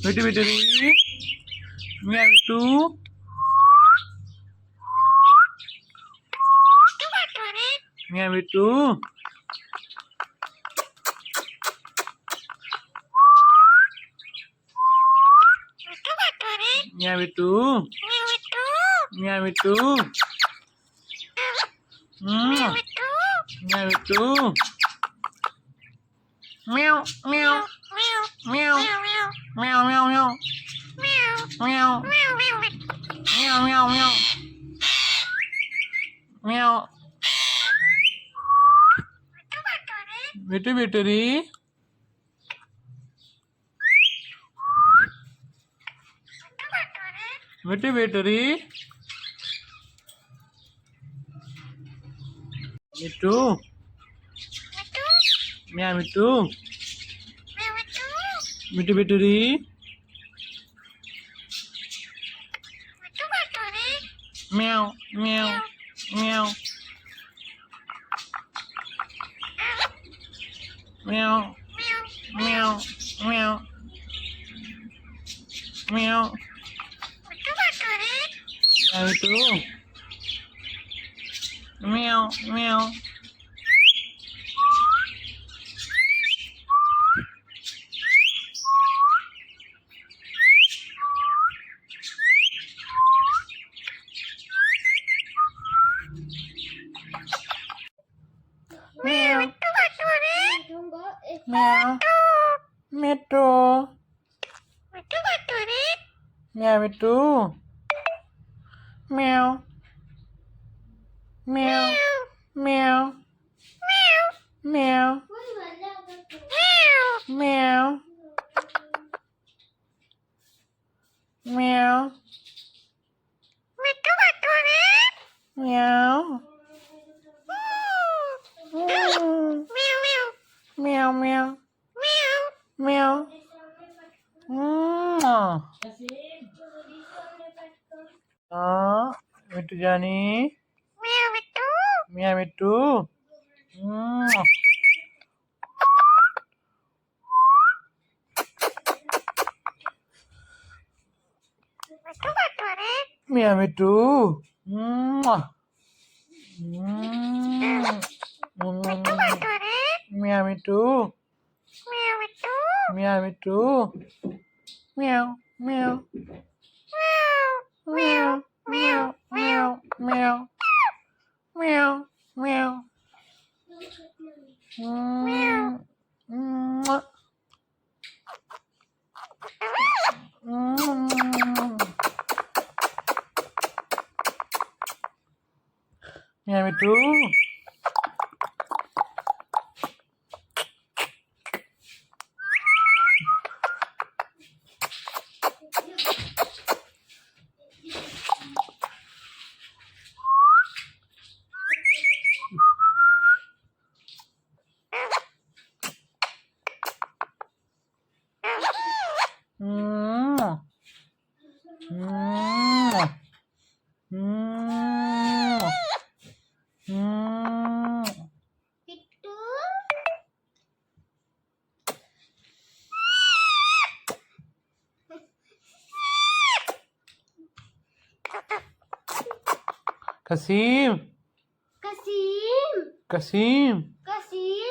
Mittu Mittu Meow Mittu Meow Mittu Meow Mittu Meow Mittu Meow Mittu Meow Meow Meow Meow Meow Meow Meow Meow Meow Meow Meow Mittu Mittu Mittu Mittu Mittu Meow Mittu Mittu Mittu Meow Meow Meow Meow Meow Meow Meow Mittu Meow Meow Meow Meow Mittu Meow Mittu Meow Meow Meow Meow Meow Meow Meow Meow Meow Meow Mittu Jani Meow Mittu Meow Mittu Meow Mittu Meow Mittu Meow Meow Meow Meow Meow Meow Meow Meow Meow Mittu Kasim Kasim, Kasim Kasim,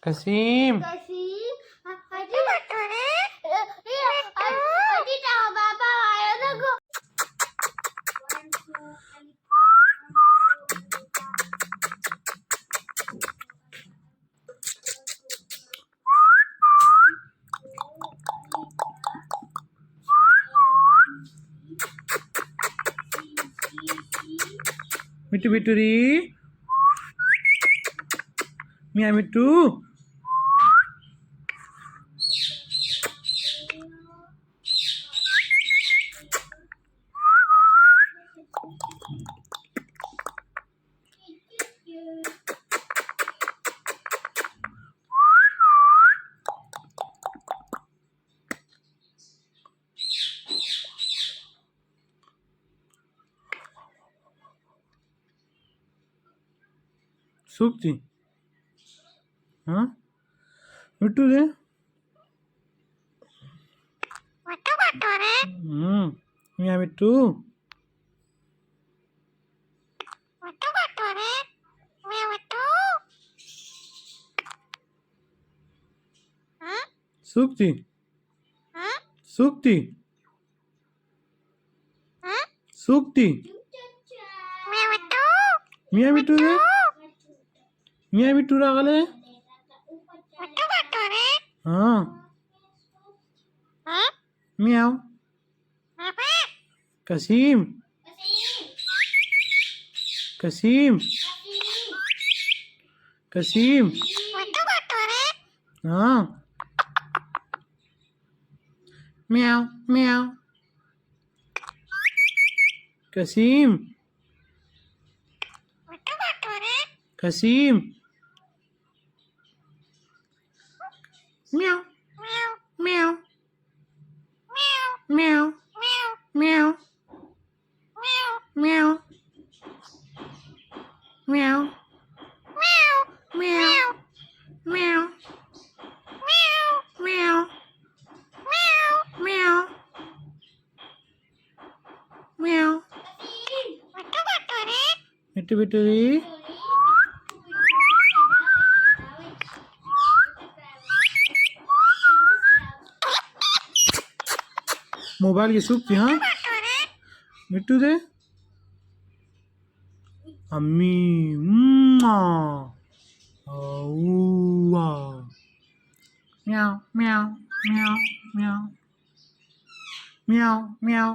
Kasim Kasim. Adi tahu bapa ayo nago. Mittu Mittu Meow Mittu Sukti Mittu Miyan mittu. Sukti. Sukti. Sukti. Miyan mittu de. Miyan mittu ragale. हाँ म्याऊ कसीम कसीम कसीम हाँ म्याऊ म्याऊ कसीम कसीम म्याऊ म्याऊ म्याऊ म्याऊ म्याऊ म्याऊ म्याऊ म्याऊ म्याऊ म्याऊ म्याऊ मिट्टू बिट्टूरी मोबाइल की सूखती हाँ मिट्टू दे अम्मी म्याऊ म्याऊ म्याऊ म्याऊ म्याऊ म्याऊ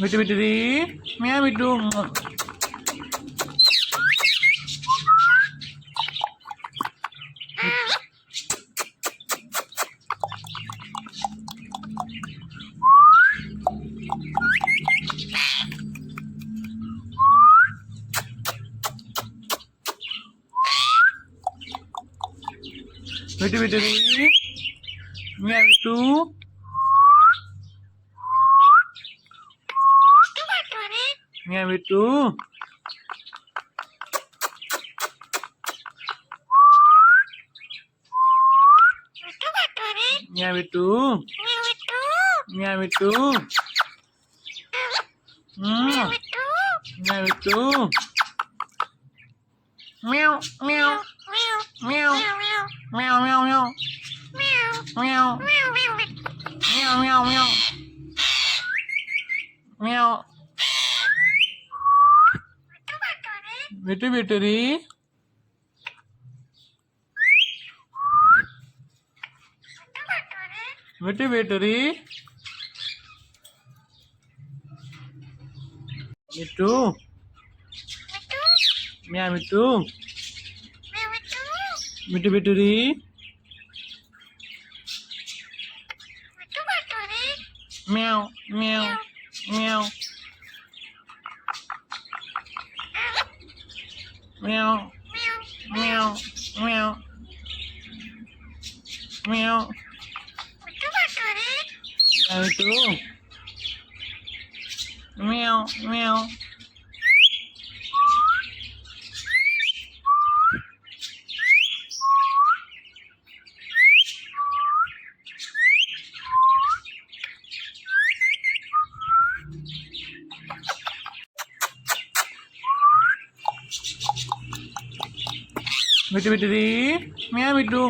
मिट्टू मिट्टू दी म्याऊ मिट्टू मिट्टू मिट्टू दी म्याऊ मिट्टू म्याऊ मिट्टू म्याऊ मिट्टू म्याऊ मिट्टू म्याऊ मिट्टू म्याऊ म्याऊ म्याऊ म्याऊ म्याऊ म्याऊ म्याऊ म्याऊ म्याऊ म्याऊ म्याऊ मिट्टू बिट्टूरी मिट्टू बिट्टूरी मिट्टू म्याऊ मिट्टू मिट्टू बिट्टूरी म्याऊ म्याऊ म्याऊ म्याऊ म्याऊ म्याऊ म्याऊ मिट्टू म्याऊ म्याऊ मिट्टू मिट्टू दी म्याऊ मिट्टू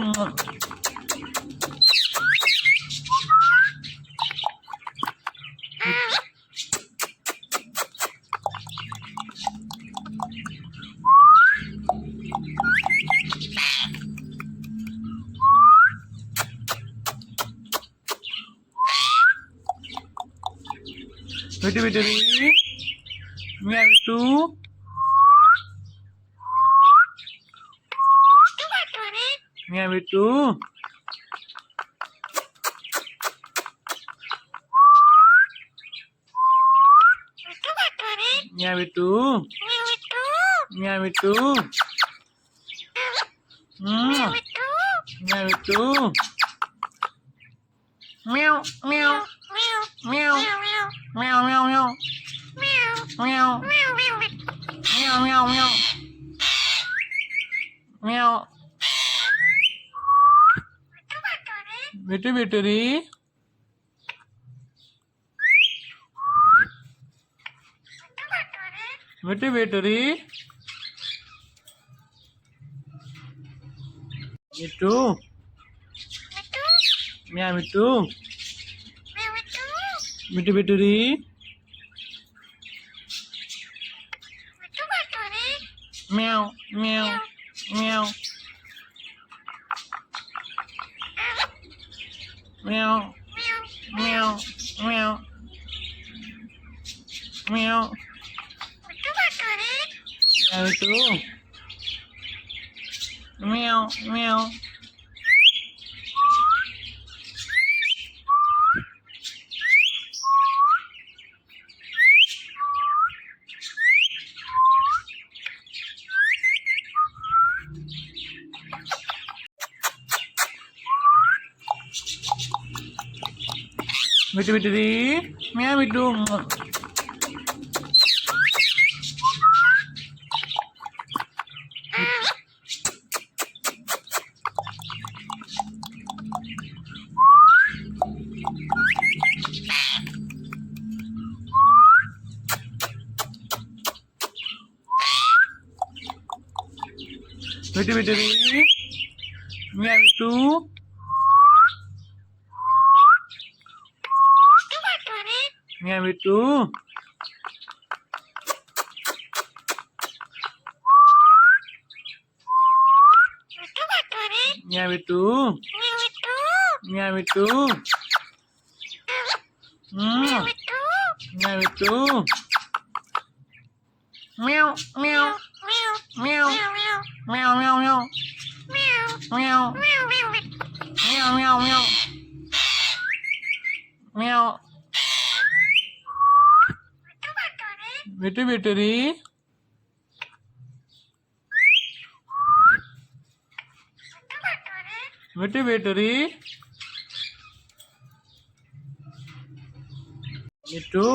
मिट्टू मिट्टू दी म्याऊ मिट्टू म्याऊ मिट्टू म्याऊ मिट्टू म्याऊ मिट्टू म्याऊ मिट्टू म्याऊ म्याऊ म्याऊ म्याऊ म्याऊ म्याऊ म्याऊ म्याऊ म्याऊ म्याऊ meow. Mittu Vitturi. Mittu Vitturi. Mittu. Meow Mittu. Mittu Vitturi. Meow meow meow. Meow meow meow meow. Meow Mittu. Meow meow. Mittu Vitturi. Meow Mittu. Mittu Vitturi. Meow Mittu. Meow Mittu. Meow Mittu. Meow Mittu. Meow Mittu. Meow meow meow meow meow meow meow meow meow meow meow. Mittu Vitturi. Mittu Vitturi. Mittu.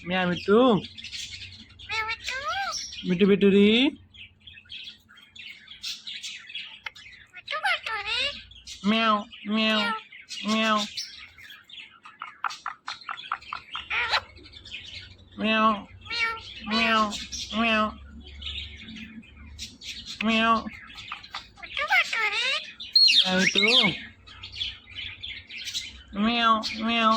Meow Mittu. Mittu Vitturi. Meow meow meow meow meow meow meow. Meow Mittu. Meow meow